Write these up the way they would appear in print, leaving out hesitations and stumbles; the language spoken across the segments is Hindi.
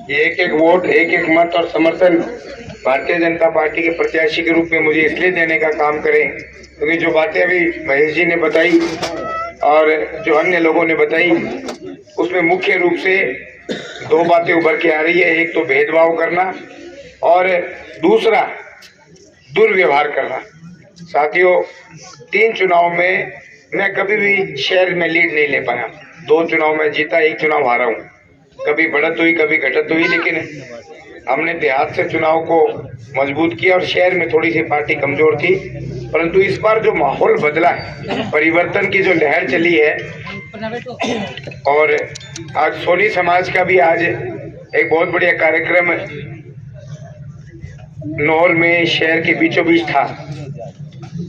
एक एक वोट, एक एक मत और समर्थन भारतीय जनता पार्टी के प्रत्याशी के रूप में मुझे इसलिए देने का काम करें क्योंकि जो बातें अभी महेश जी ने बताई और जो अन्य लोगों ने बताई उसमें मुख्य रूप से दो बातें उभर के आ रही है। एक तो भेदभाव करना और दूसरा दुर्व्यवहार करना। साथियों, 3 चुनाव में मैं कभी भी शहर में लीड नहीं ले पाया। 2 चुनाव में जीता, 1 चुनाव हारा हूँ। कभी बढ़त हुई, कभी घटत हुई, लेकिन हमने देहात से चुनाव को मजबूत किया और शहर में थोड़ी सी पार्टी कमजोर थी। परंतु इस बार जो माहौल बदला है, परिवर्तन की जो लहर चली है और आज सोनी समाज का भी आज एक बहुत बढ़िया कार्यक्रम नौर में शहर के बीचों बीच था।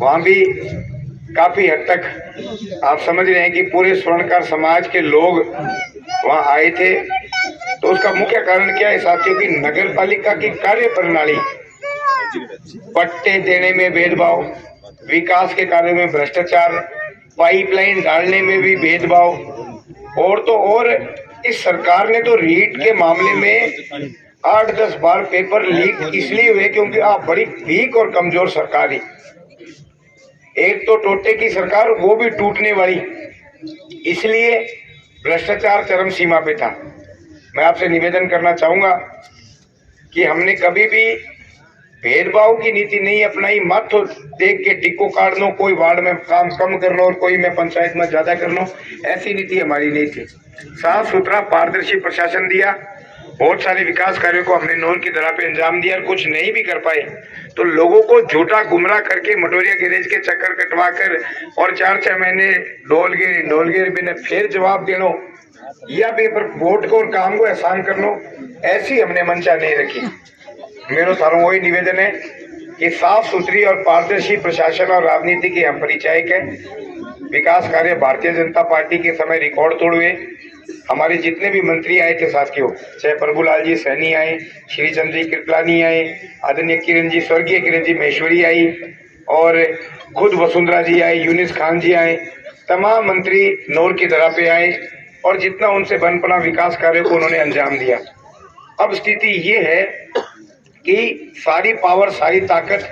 वहां भी काफी हद तक आप समझ रहे हैं कि पूरे स्वर्णकार समाज के लोग वहां आए थे। तो उसका मुख्य कारण क्या है साथियों की नगर पालिका की कार्य प्रणाली, पट्टे देने में भेदभाव, विकास के कार्यों में भ्रष्टाचार, पाइपलाइन डालने में भी भेदभाव, और तो और इस सरकार ने तो रीट के मामले में 8-10 बार पेपर लीक इसलिए हुए क्योंकि आप बड़ी वीक और कमजोर सरकार है। एक तो टोटे की सरकार, वो भी टूटने वाली, इसलिए भ्रष्टाचार चरम सीमा पे था। मैं आपसे निवेदन करना चाहूंगा कि हमने कभी भी भेदभाव की नीति नहीं अपनाई। मत तो देख के टिक्को काट लो, कोई वार्ड में काम कम कर लो और कोई में पंचायत में ज्यादा कर लो, ऐसी नीति हमारी नहीं थी। साफ सुथरा पारदर्शी प्रशासन दिया। बहुत सारे विकास कार्यों को हमने नोर की तरह पे अंजाम दिया और कुछ नहीं भी कर पाए तो लोगों को झूठा गुमराह करके मटोरिया गैरेज के चक्कर कटवा कर और 4-6 महीने डोलगे बिना फिर जवाब देनो या भी पर वोट को और काम को आसान कर लो, ऐसी हमने मंशा नहीं रखी। मेरा थारों वही निवेदन है कि साफ सुथरी और पारदर्शी प्रशासन और राजनीति के हम परिचायक है। विकास कार्य भारतीय जनता पार्टी के समय रिकॉर्ड तोड़ हुए। हमारे जितने भी मंत्री आए थे साथियों, चाहे प्रभुलाल जी सैनी आए, श्री चंद्र जी कृपलानी आए, आदरणीय किरण जी, स्वर्गीय किरण जी महेश्वरी आई और खुद वसुंधरा जी आए, यूनिस खान जी आए, तमाम मंत्री नौर की तरह पे आए और जितना उनसे बन पड़ा विकास कार्यों को उन्होंने अंजाम दिया। अब स्थिति ये है कि सारी पावर, सारी ताकत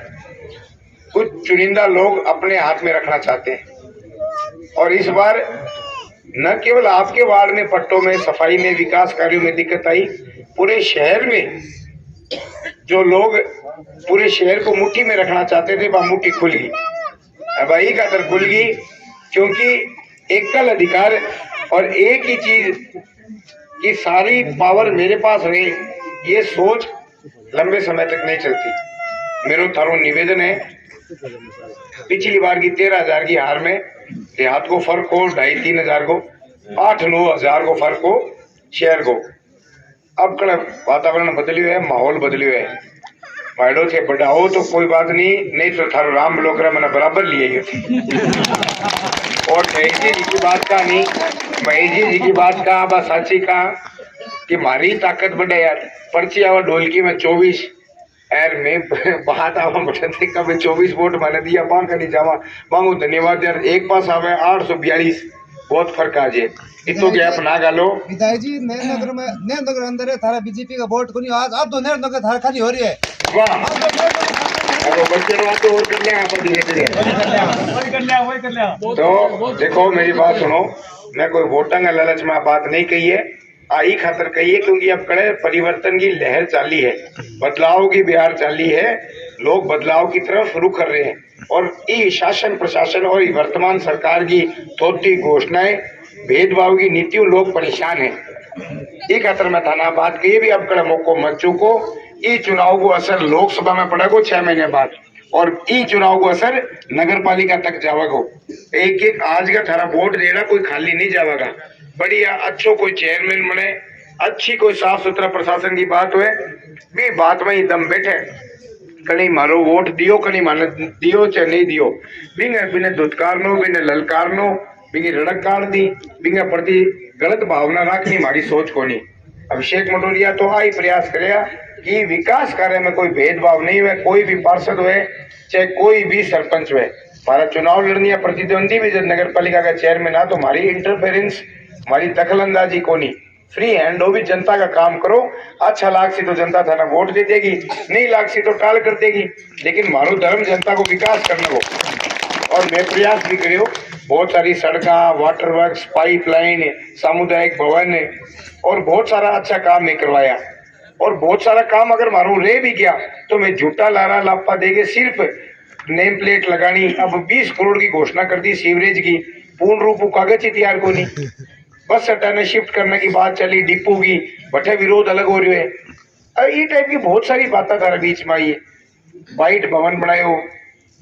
कुछ चुनिंदा लोग अपने हाथ में रखना चाहते हैं और इस बार न केवल आपके वार्ड में पट्टों में, सफाई में, विकास कार्यों में दिक्कत आई, पूरे शहर में जो लोग पूरे शहर को मुट्ठी में रखना चाहते थे वह मुट्ठी खुल गई। अब वही खातर खुल गई क्योंकि एकल अधिकार और एक ही चीज की सारी पावर मेरे पास रही, ये सोच लंबे समय तक नहीं चलती। मेरा थारो निवेदन है, पिछली बार की 13,000 की हार में देहात को फर्क हो, 2,500-3 हजार को, 8-9 हजार को फर्क हो शहर को। अब कड़ा वातावरण बदलियो है, माहौल बदलियो है। भाईडो से बड़ा हो तो कोई बात नहीं तो थारो राम ब्लोकरा मैंने बराबर लिए और महेश जी की बात का नहीं, महेश जी की बात का बस साची का कि मारी ताकत बढ़े यार। पर्ची आवा ढोलकी में 24 यार, मैं बात आवा बटन का मैं 24 वोट मैंने दिया, बांका नहीं जावा मांगू धन्यवाद यार। एक पास आवे 842, बहुत फर्क आ जाए। इतो गैप ना गालो विधायक जी। नरेंद्र अंदर है थारा बीजेपी का वोट को नहीं, आज अब तो नरेंद्र थारा खाली हो रही है। वाह, अब बच्चे बात और कर ले आप तो देखो मेरी बात सुनो, मैं कोई वोटां का लालच में बात नहीं कही है, आई खातर कही है क्योंकि अब कड़े परिवर्तन की लहर चाली है, बदलाव की बिहार चाली है, लोग बदलाव की तरफ रुख कर रहे हैं और ये शासन प्रशासन और वर्तमान सरकार की थोटी घोषणाएं, भेदभाव की नीतियों लोग परेशान है। ये खातर मैं थाना बात कही भी अब कड़े मौको मत चूको। ये चुनाव को असर लोकसभा में पड़ेगा 6 महीने बाद और ई चुनाव को असर नगर पालिका तक जावेगा। एक एक आज का थारा वोट देना कोई खाली नहीं जावेगा। बढ़िया अच्छो कोई चेयरमैन बने, अच्छी कोई साफ सुथरा प्रशासन की बात हुए भी बात में ही दम बैठे, कहीं मारो वोट दियो, कहीं माने दियो चाहे नहीं दियो, बिने धुतकारनो, बिने ललकारनो, बिने रड़क काट दी, बिने प्रति गलत भावना रखनी हमारी सोच को नहीं। अभिषेक मटोरिया तो आई प्रयास करेगा कि विकास कार्य में कोई भेदभाव नहीं हुए, कोई भी पार्षद हुए चाहे कोई भी सरपंच हुए, हमारा चुनाव लड़नी या प्रतिद्वंदी भी जब नगर पालिका का चेयरमैन आ तो हमारी इंटरफेरेंस, हमारी दखलंदाजी को नहीं। फ्री हैंड हो भी जनता का काम करो। अच्छा लाग सी तो जनता थाना वोट दे देगी, नहीं लाग सी तो टाल कर देगी, लेकिन मारो धर्म जनता को विकास करने को। और मैं प्रयास भी करियो, बहुत सारी सड़का, वाटर वर्क्स, पाइपलाइन, सामुदायिक भवन और बहुत सारा अच्छा काम मैं करवाया। और बहुत सारा काम अगर मारो रह भी गया तो मैं झूठा लारा लापा देके सिर्फ नेम प्लेट लगानी। अब 20 करोड़ की घोषणा कर दी सीवरेज की, पूर्ण रूप कागज ही तैयार को नहीं। बस अड्डा ने शिफ्ट करने की बात चली, डिपो की बटे विरोध अलग हो रहे है। अब ये टाइप की बहुत सारी बातें तारा बीच में आई। वाइट भवन बनायो,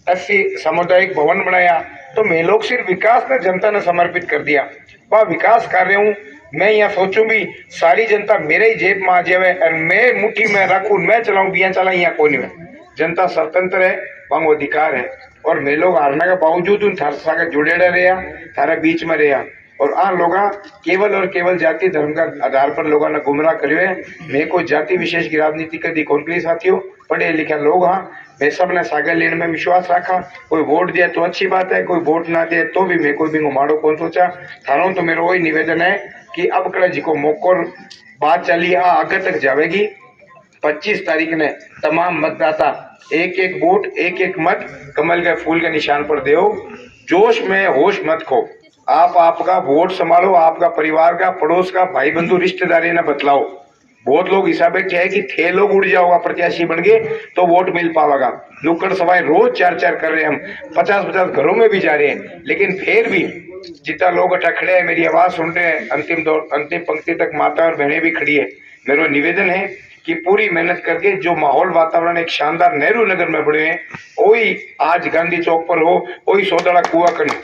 ऐसी सामुदायिक भवन बनाया, तो मैं लोग सिर्फ विकास ने जनता ने समर्पित कर दिया। वह विकास कर रहे हूँ, मैं यहाँ सोचूं भी सारी जनता मेरे ही जेब में आ जाए और मैं मुट्ठी में रखूं, मैं चलाऊं, बिया चला यहाँ कोई नहीं। जनता स्वतंत्र है, वहाँ अधिकार है। और मैं लोग हारने के बावजूद उन थारे साथ जुड़े रहा, थारे बीच में रहा। और आ लोग केवल और केवल जाति धर्म का आधार पर लोगों ने गुमराह करियो है। मैं कोई जाति विशेष की राजनीति कदी कौन करी साथियों, पढ़े लिखे लोग हाँ, मैं सबने सागर लेने में विश्वास रखा। कोई वोट दिया तो अच्छी बात है, कोई वोट ना दिया तो भी मैं कोई भी माड़ो कौन सोचा। थानों तो मेरा वही निवेदन है कि अब कड़ा जी को मौको बात चली आगे तक जाएगी। 25 तारीख ने तमाम मतदाता एक एक वोट, एक एक मत कमल के फूल के निशान पर दो। जोश में होश मत खो। आप आपका वोट संभालो, आपका परिवार का, पड़ोस का, भाई बंधु रिश्तेदारी न बतलाओ। बहुत लोग हिसाब क्या है कि थे लोग उड़ जाओगा प्रत्याशी बन गए तो वोट मिल पाएगा। नुक्कड़ सवाई रोज 4-4 कर रहे हैं, हम 50-50 घरों में भी जा रहे हैं, लेकिन फिर भी जितना लोग अटखड़े हैं, मेरी आवाज सुन रहे हैं, अंतिम पंक्ति तक माता और बहनें भी खड़ी है। मेरा निवेदन है कि पूरी मेहनत करके जो माहौल वातावरण एक शानदार नेहरू नगर में बने हैं, वही आज गांधी चौक पर हो, वही सोदड़ा कुआ करें।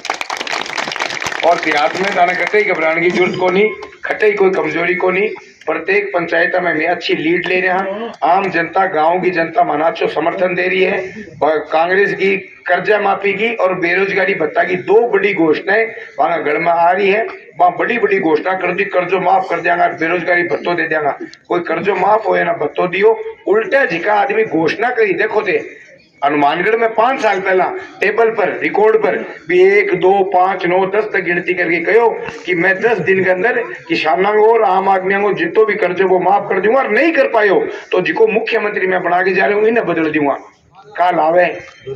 और देहात में दाना कटे घबराने की जरूरत को नहीं, खटे कोई कमजोरी को नहीं। प्रत्येक पंचायत में मैं अच्छी लीड ले रहा हूँ। आम जनता, गांव की जनता मनाचो समर्थन दे रही है। कांग्रेस की कर्जा माफी की और बेरोजगारी भत्ता की 2 बड़ी घोषणाएं वहां गढ़ में आ रही है। वहां बड़ी बड़ी घोषणा कर दी, कर्जो माफ कर देंगे, बेरोजगारी भत्तो दे देंगे। कोई कर्जो माफ हो ना भत्तो दियो, उल्टा जिका आदमी घोषणा करी। देखो थे हनुमानगढ़ में 5 साल पहला टेबल पर रिकॉर्ड पर भी 1, 2, 5, 9, 10 तक गिनती करके कहो कि मैं 10 दिन के अंदर किसानों को और आम आदमियों को जितो भी कर्जे वो माफ कर दूंगा। और नहीं कर पायो तो जिको मुख्यमंत्री मैं बना के जा रहा हूँ इन्हें बदल दूंगा। काल आवे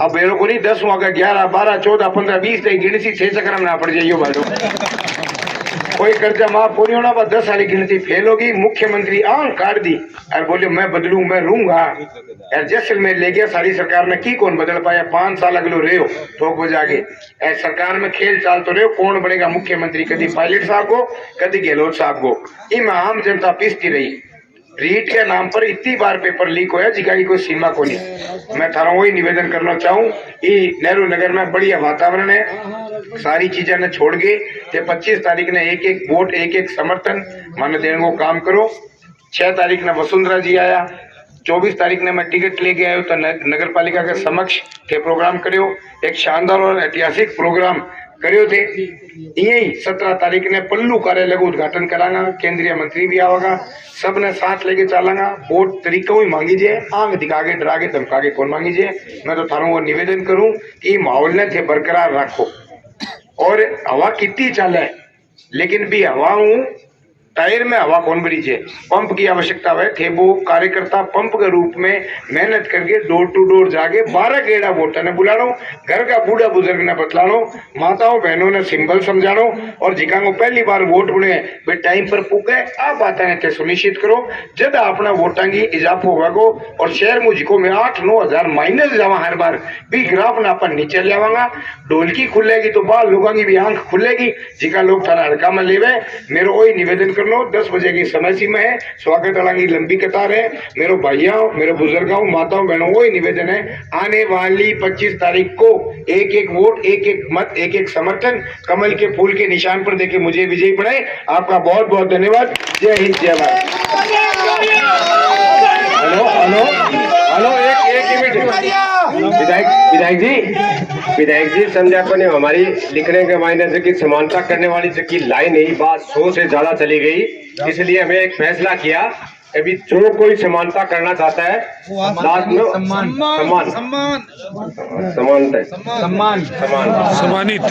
अब बेरो को नहीं 10 हुआ 11, 12, 14, 15, 20 तक गिनती 6 चक्र में ना पड़ जाइयो भाई। कोई कर्जा माफ नहीं होना, 10 सारी गिनती फेल होगी। मुख्यमंत्री आंख काट दी और बोले मैं बदलू, मैं रहूंगा। जैसलमेर ले गया, सारी सरकार ने की कौन बदल पाया। 5 साल अगलो रहे हो ठोक बजा के सरकार में खेल चाल तो रहे। कौन बनेगा मुख्यमंत्री, कभी पायलट साहब को, कभी गहलोत साहब को। इम आम जनता पिसती रही। रीट के नाम पर इतनी बार पेपर लीक होया जिका की कोई सीमा को नहीं। मैं थारा वही निवेदन करना चाहूँ, ये नेहरू नगर में बढ़िया वातावरण है, सारी चीजें ने छोड़ के 25 तारीख ने एक एक वोट, एक एक समर्थन माने देने को काम करो। 6 तारीख ने वसुंधरा जी आया, 24 तारीख ने मैं टिकट लेके आयो तो नगर पालिका के समक्ष थे प्रोग्राम करियो। एक शानदार और ऐतिहासिक प्रोग्राम करियो थे। यही 17 तारीख ने पल्लू कार्यालय का उद्घाटन करांगा, केंद्रीय मंत्री भी आवेगा, सबने साथ लेके चलांगा। वोट तरीका ही मांगीजिए, आंख दिखा के डरा के धमका के कौन मांगीजिए। मैं तो थारों को निवेदन करूं कि माहौल ने थे बरकरार रखो। और हवा कितनी चले लेकिन भी हवा टायर में हवा कौन भरी है, पंप की आवश्यकता है। थे वो कार्यकर्ता पंप के रूप में मेहनत करके डोर टू डोर जाके 12 गेड़ा वोटर ने बुलानो, घर का बूढ़ा बुजुर्ग ने बतलानो, माताओं बहनों ने सिंबल समझानो। और जिका को पहली बार वोट बने वे टाइम पर पुगे आ बातें सुनिश्चित करो। जब अपना वोटा की इजाफो होगा और शहर में जिको में 8-9 हजार माइनस जावा हर बार भी ग्राफ ना अपन नीचे लियावांगा। ढोलकी खुलेगी तो बाल लोगों की भी आंख खुलेगी। जिका लोग थारा हड़का में लेवे। मेरे वही निवेदन कर 10 बजे की समय सीमा है। स्वागत अड़ा की लंबी कतार है। मेरे भाइयों, मेरे बुजुर्गों, माताओं बहनों वही निवेदन है, आने वाली 25 तारीख को एक एक वोट, एक एक मत, एक एक समर्थन कमल के फूल के निशान पर देके मुझे विजयी बनाए। आपका बहुत बहुत धन्यवाद। जय हिंद, जय भारत। हेलो हेलो हेलो, एक मिनट विधायक जी संध्या को ने हमारी लिखने के मायने से कि समानता करने वाली जो की लाइन है बात 100 से ज्यादा चली गई, इसलिए हमें एक फैसला किया अभी जो कोई समानता करना चाहता है लास्ट में सम्मानित